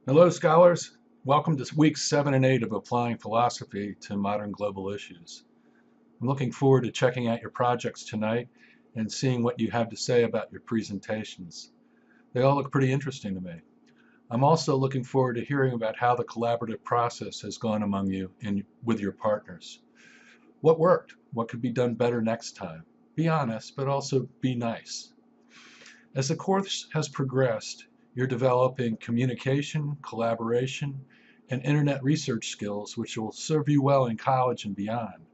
Hello, scholars. Welcome to weeks 7 and 8 of Applying Philosophy to Modern Global Issues. I'm looking forward to checking out your projects tonight and seeing what you have to say about your presentations. They all look pretty interesting to me. I'm also looking forward to hearing about how the collaborative process has gone among you and with your partners. What worked? What could be done better next time? Be honest, but also be nice. As the course has progressed, you're developing communication, collaboration, and internet research skills which will serve you well in college and beyond.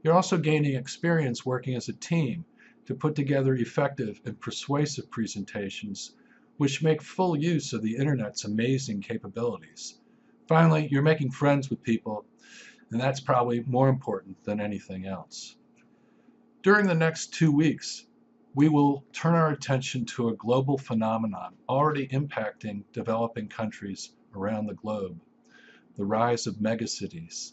You're also gaining experience working as a team to put together effective and persuasive presentations which make full use of the internet's amazing capabilities. Finally, you're making friends with people, and that's probably more important than anything else. During the next 2 weeks, we will turn our attention to a global phenomenon already impacting developing countries around the globe: the rise of megacities.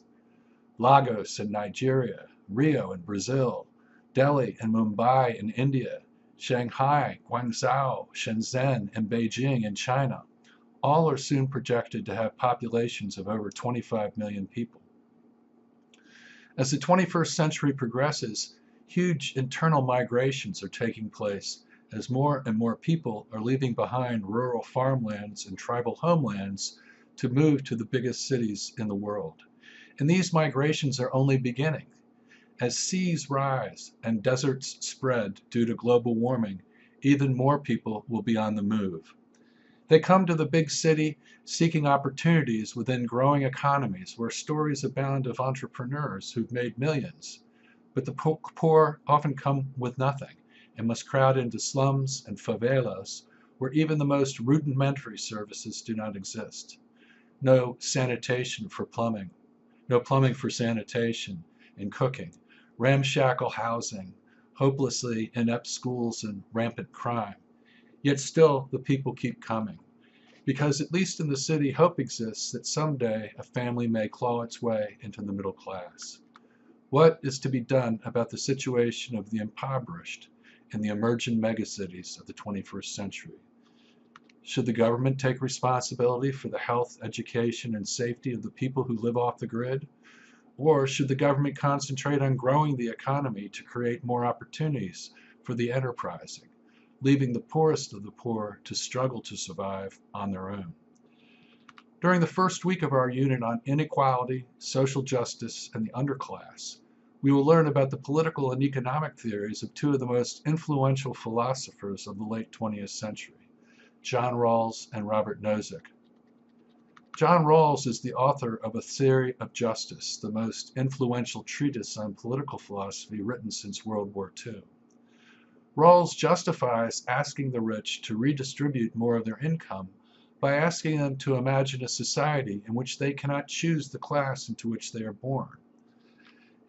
Lagos in Nigeria, Rio in Brazil, Delhi and Mumbai in India, Shanghai, Guangzhou, Shenzhen, and Beijing in China all are soon projected to have populations of over 25 million people. As the 21st century progresses, huge internal migrations are taking place as more and more people are leaving behind rural farmlands and tribal homelands to move to the biggest cities in the world. And these migrations are only beginning. As seas rise and deserts spread due to global warming, even more people will be on the move. They come to the big city seeking opportunities within growing economies where stories abound of entrepreneurs who've made millions. But the poor often come with nothing and must crowd into slums and favelas where even the most rudimentary services do not exist. No sanitation for plumbing, no plumbing for sanitation and cooking, ramshackle housing, hopelessly inept schools, and rampant crime. Yet still the people keep coming. Because at least in the city, hope exists that someday a family may claw its way into the middle class. What is to be done about the situation of the impoverished in the emerging megacities of the 21st century? Should the government take responsibility for the health, education, and safety of the people who live off the grid? Or should the government concentrate on growing the economy to create more opportunities for the enterprising, leaving the poorest of the poor to struggle to survive on their own? During the first week of our unit on inequality, social justice, and the underclass, we will learn about the political and economic theories of two of the most influential philosophers of the late 20th century, John Rawls and Robert Nozick. John Rawls is the author of A Theory of Justice, the most influential treatise on political philosophy written since World War II. Rawls justifies asking the rich to redistribute more of their income by asking them to imagine a society in which they cannot choose the class into which they are born.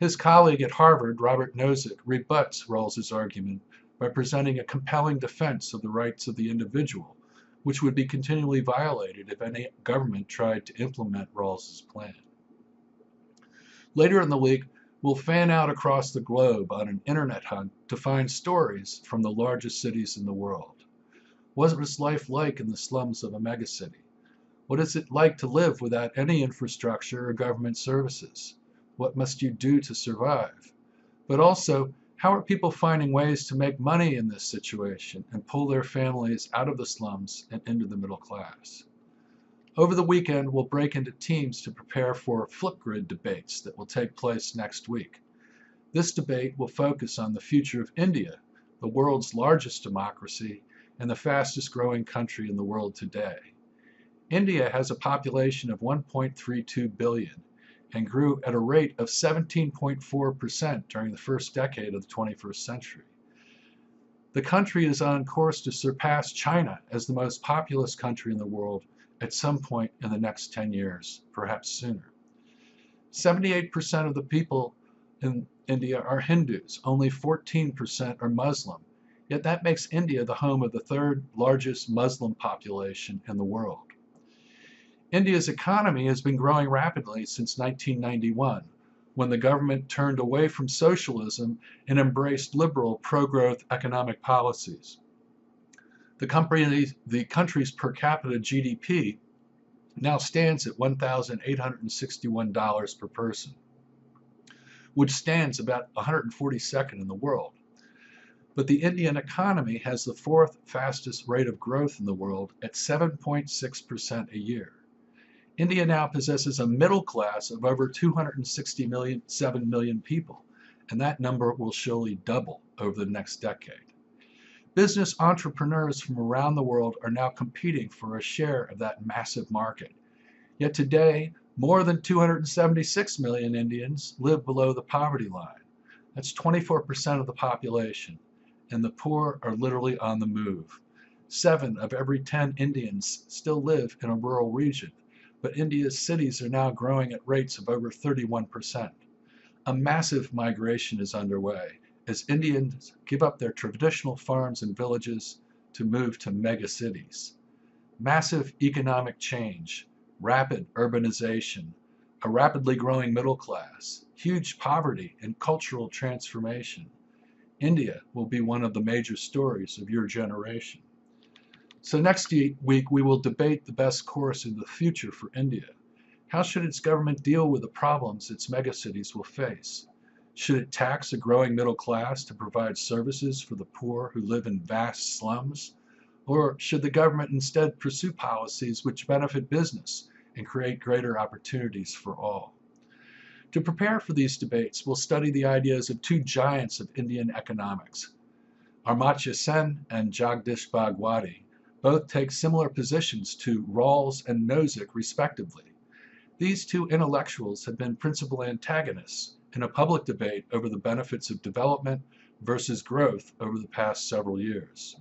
His colleague at Harvard, Robert Nozick, rebuts Rawls's argument by presenting a compelling defense of the rights of the individual, which would be continually violated if any government tried to implement Rawls's plan. Later in the week, we'll fan out across the globe on an internet hunt to find stories from the largest cities in the world. What was life like in the slums of a megacity? What is it like to live without any infrastructure or government services? What must you do to survive? But also, how are people finding ways to make money in this situation and pull their families out of the slums and into the middle class? Over the weekend, we'll break into teams to prepare for Flipgrid debates that will take place next week. This debate will focus on the future of India, the world's largest democracy and the fastest growing country in the world today. India has a population of 1.32 billion and grew at a rate of 17.4% during the first decade of the 21st century. The country is on course to surpass China as the most populous country in the world at some point in the next 10 years, perhaps sooner. 78% of the people in India are Hindus, only 14% are Muslim, yet that makes India the home of the third largest Muslim population in the world. India's economy has been growing rapidly since 1991, when the government turned away from socialism and embraced liberal pro-growth economic policies. The country's per capita GDP now stands at $1,861 per person, which stands about 142nd in the world. But the Indian economy has the fourth fastest rate of growth in the world at 7.6% a year. India now possesses a middle class of over 7 million people, and that number will surely double over the next decade. Business entrepreneurs from around the world are now competing for a share of that massive market. Yet today, more than 276 million Indians live below the poverty line. That's 24% of the population, and the poor are literally on the move. 7 of every 10 Indians still live in a rural region, but India's cities are now growing at rates of over 31%. A massive migration is underway as Indians give up their traditional farms and villages to move to mega cities. Massive economic change, rapid urbanization, a rapidly growing middle class, huge poverty, and cultural transformation. India will be one of the major stories of your generation. So next week we will debate the best course in the future for India. How should its government deal with the problems its megacities will face? Should it tax a growing middle class to provide services for the poor who live in vast slums? Or should the government instead pursue policies which benefit business and create greater opportunities for all? To prepare for these debates, we'll study the ideas of two giants of Indian economics, Amartya Sen and Jagdish Bhagwati. Both take similar positions to Rawls and Nozick, respectively. These two intellectuals have been principal antagonists in a public debate over the benefits of development versus growth over the past several years.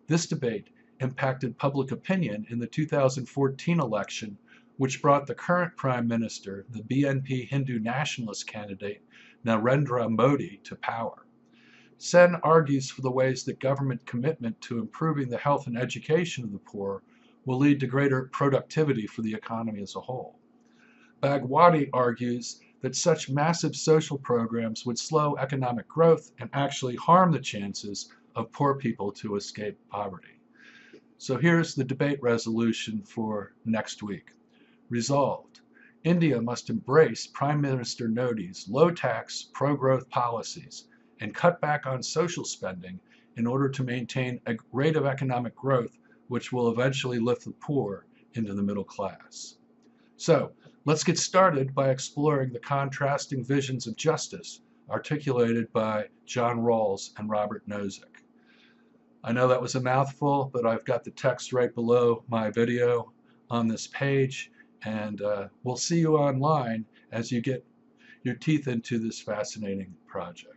This debate impacted public opinion in the 2014 election, which brought the current Prime Minister, the BNP Hindu nationalist candidate, Narendra Modi, to power. Sen argues for the ways that government commitment to improving the health and education of the poor will lead to greater productivity for the economy as a whole. Bhagwati argues that such massive social programs would slow economic growth and actually harm the chances of poor people to escape poverty. So here's the debate resolution for next week. Resolved, India must embrace Prime Minister Modi's low-tax, pro-growth policies and cut back on social spending in order to maintain a rate of economic growth which will eventually lift the poor into the middle class. So, let's get started by exploring the contrasting visions of justice articulated by John Rawls and Robert Nozick. I know that was a mouthful, but I've got the text right below my video on this page, and we'll see you online as you get your teeth into this fascinating project.